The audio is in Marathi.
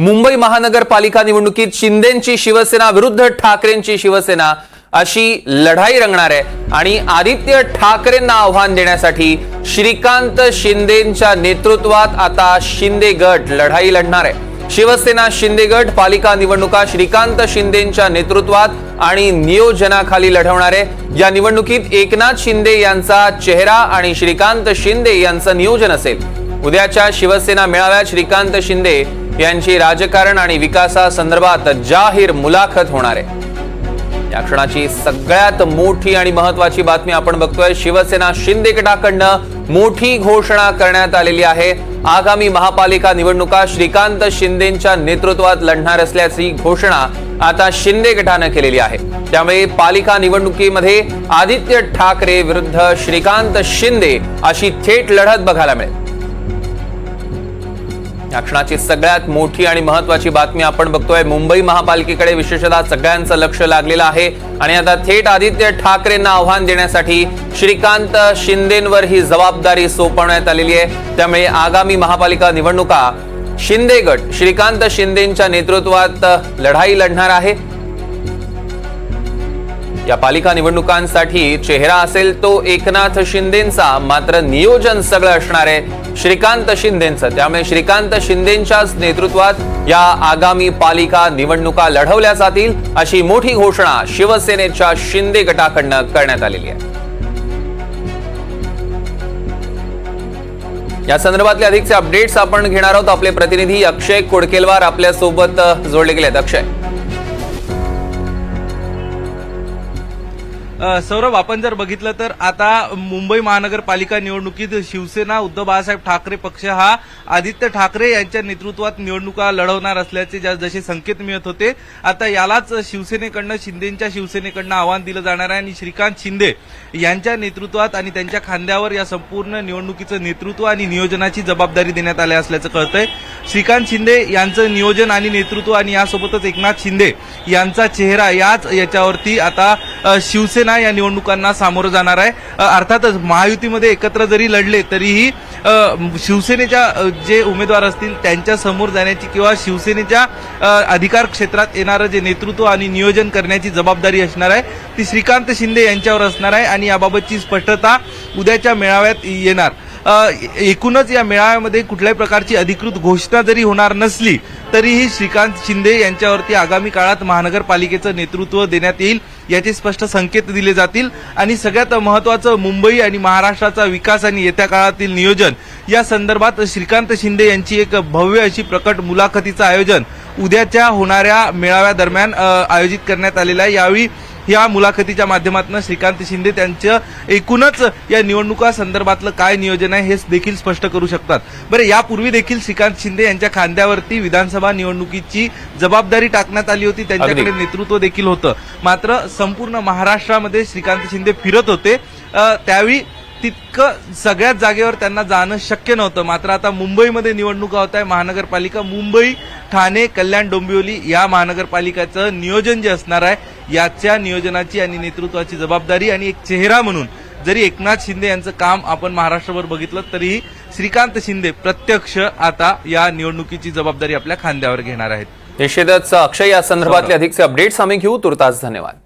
मुंबई महानगरपालिका निवडणुकीत शिंदेंची शिवसेना विरुद्ध ठाकरेंची शिवसेना अशी लढाई रंगणार आहे आणि आदित्य ठाकरेंना आव्हान देण्यासाठी श्रीकांत शिंदेंच्या नेतृत्वात आता शिंदे गट लढाई लढणार आहे। शिवसेना शिंदे गट पालिका निवडणुका श्रीकांत शिंदेंच्या नेतृत्वात आणि नियोजनाखाली लढवणार आहे। या निवडणुकीत एकनाथ शिंदे यांचा चेहरा आणि श्रीकांत शिंदे यांचं नियोजन असेल। उद्याच्या शिवसेना मेळाव्यात श्रीकांत शिंदे यांची राजकारण आणि विकासासंदर्भात जाहीर मुलाखत होणार आहे। या क्षणाची सगळ्यात मोठी आणि महत्त्वाची बातमी आपण बघतोय। शिवसेना शिंदे गटाकडून मोठी घोषणा करण्यात आलेली आहे। आगामी महापालिका निवडणुका श्रीकांत शिंदेंच्या नेतृत्वात लढणार असल्याची घोषणा आता शिंदे गटाने केलेली आहे। त्यामुळे पालिका निवडणुकीमध्ये आदित्य ठाकरे विरुद्ध श्रीकांत शिंदे अशी थेट लढत बघायला मिळेल। या क्षणाची सगळ्यात मोठी आणि महत्त्वाची बातमी आपण बघतोय। मुंबई महापालिकेकडे विशेषतः सगळ्यांचं लक्ष लागलेलं आहे आणि आता थेट आदित्य ठाकरेंना आव्हान देण्यासाठी श्रीकांत शिंदेंवर ही जबाबदारी सोपवण्यात आलेली आहे। त्यामुळे आगामी महापालिका निवडणुका शिंदे गट श्रीकांत शिंदेंच्या नेतृत्वात लढाई लढणार आहे। या पालिका निवडणुकांसाठी चेहरा असेल तो एकनाथ शिंदेंचा, मात्र नियोजन सगळं असणार आहे श्रीकांत शिंदेंचं। त्यामुळे श्रीकांत शिंदेंच्याच नेतृत्वात या आगामी पालिका निवडणुका लढवल्या जातील अशी मोठी घोषणा शिवसेनेच्या शिंदे गटाकडून करण्यात आलेली आहे। या संदर्भातले अधिकचे अपडेट्स आपण घेणार आहोत। आपले प्रतिनिधी अक्षय कोडकेलवार आपल्या सोबत जोडले गेलेत। अक्षय, सौरभ, आपण जर बघितलं तर आता मुंबई महानगरपालिका निवडणुकीत शिवसेना उद्धव बाळासाहेब ठाकरे पक्ष हा आदित्य ठाकरे यांच्या नेतृत्वात निवडणुका लढवणार असल्याचे जसे संकेत मिळत होते, आता यालाच शिवसेनेकडनं शिंदेंच्या शिवसेनेकडनं आव्हान दिलं जाणार आहे आणि श्रीकांत शिंदे यांच्या नेतृत्वात आणि त्यांच्या खांद्यावर या संपूर्ण निवडणुकीचं नेतृत्व आणि नियोजनाची जबाबदारी देण्यात आली असल्याचं कळतंय। श्रीकांत शिंदे यांचं नियोजन आणि नेतृत्व आणि यासोबतच एकनाथ शिंदे यांचा चेहरा याच्यावरती आता शिवसेना या निवडणुकांना सामोरं जाणार आहे। अर्थातच महायुतीमध्ये एकत्र जरी लढले तरीही शिवसेनेच्या जे उमेदवार असतील त्यांच्या समोर जाण्याची किंवा शिवसेनेच्या अधिकार क्षेत्रात येणारं जे नेतृत्व आणि नियोजन करण्याची जबाबदारी असणार आहे ती श्रीकांत शिंदे यांच्यावर असणार आहे आणि याबाबतची स्पष्टता उद्याच्या मेळाव्यात येणार। एकूणच या मेळाव्यामध्ये कुठल्याही प्रकारची अधिकृत घोषणा जरी होणार नसली तरीही श्रीकांत शिंदे यांच्यावरती आगामी काळात महानगरपालिकेचं नेतृत्व देण्यात येईल याचे स्पष्ट संकेत दिले जातील आणि सगळ्यात महत्त्वाचं मुंबई आणि महाराष्ट्राचा विकास आणि येत्या काळातील नियोजन या संदर्भात श्रीकांत शिंदे यांची एक भव्य अशी प्रकट मुलाखतीचं आयोजन उद्याच्या होणाऱ्या मेळाव्यादरम्यान आयोजित करण्यात आलेलं आहे। यावेळी या मुलाखतीच्या माध्यमातून श्रीकांत शिंदे त्यांच्या एकूणच या निवडणुका संदर्भातलं काय नियोजन आहे हे देखील स्पष्ट करू शकतात। बरं, यापूर्वी देखील श्रीकांत शिंदे यांच्या खांद्यावरती विधानसभा निवडणुकीची जबाबदारी टाकण्यात आली होती, त्यांच्याकडे नेतृत्व देखील होतं, मात्र संपूर्ण महाराष्ट्रामध्ये श्रीकांत शिंदे फिरत होते, त्यावेळी तितकं सगळ्याच जागेवर त्यांना जाणं शक्य नव्हतं। मात्र आता मुंबईमध्ये निवडणुका होत आहे, महानगरपालिका मुंबई, ठाणे, कल्याण, डोंबिवली या महानगरपालिकाचं नियोजन जे असणार आहे याच्या नियोजनाची आणि नेतृत्वाची जबाबदारी आणि एक चेहरा म्हणून जरी एकनाथ शिंदे यांचं काम आपण महाराष्ट्रभर बघितलं तरीही श्रीकांत शिंदे प्रत्यक्ष आता या निवडणुकीची जबाबदारी आपल्या खांद्यावर घेणार आहेत। निश्चितच अक्षय, या संदर्भातले अधिकचे अपडेट्स आम्ही घेऊ। तुर्तास धन्यवाद।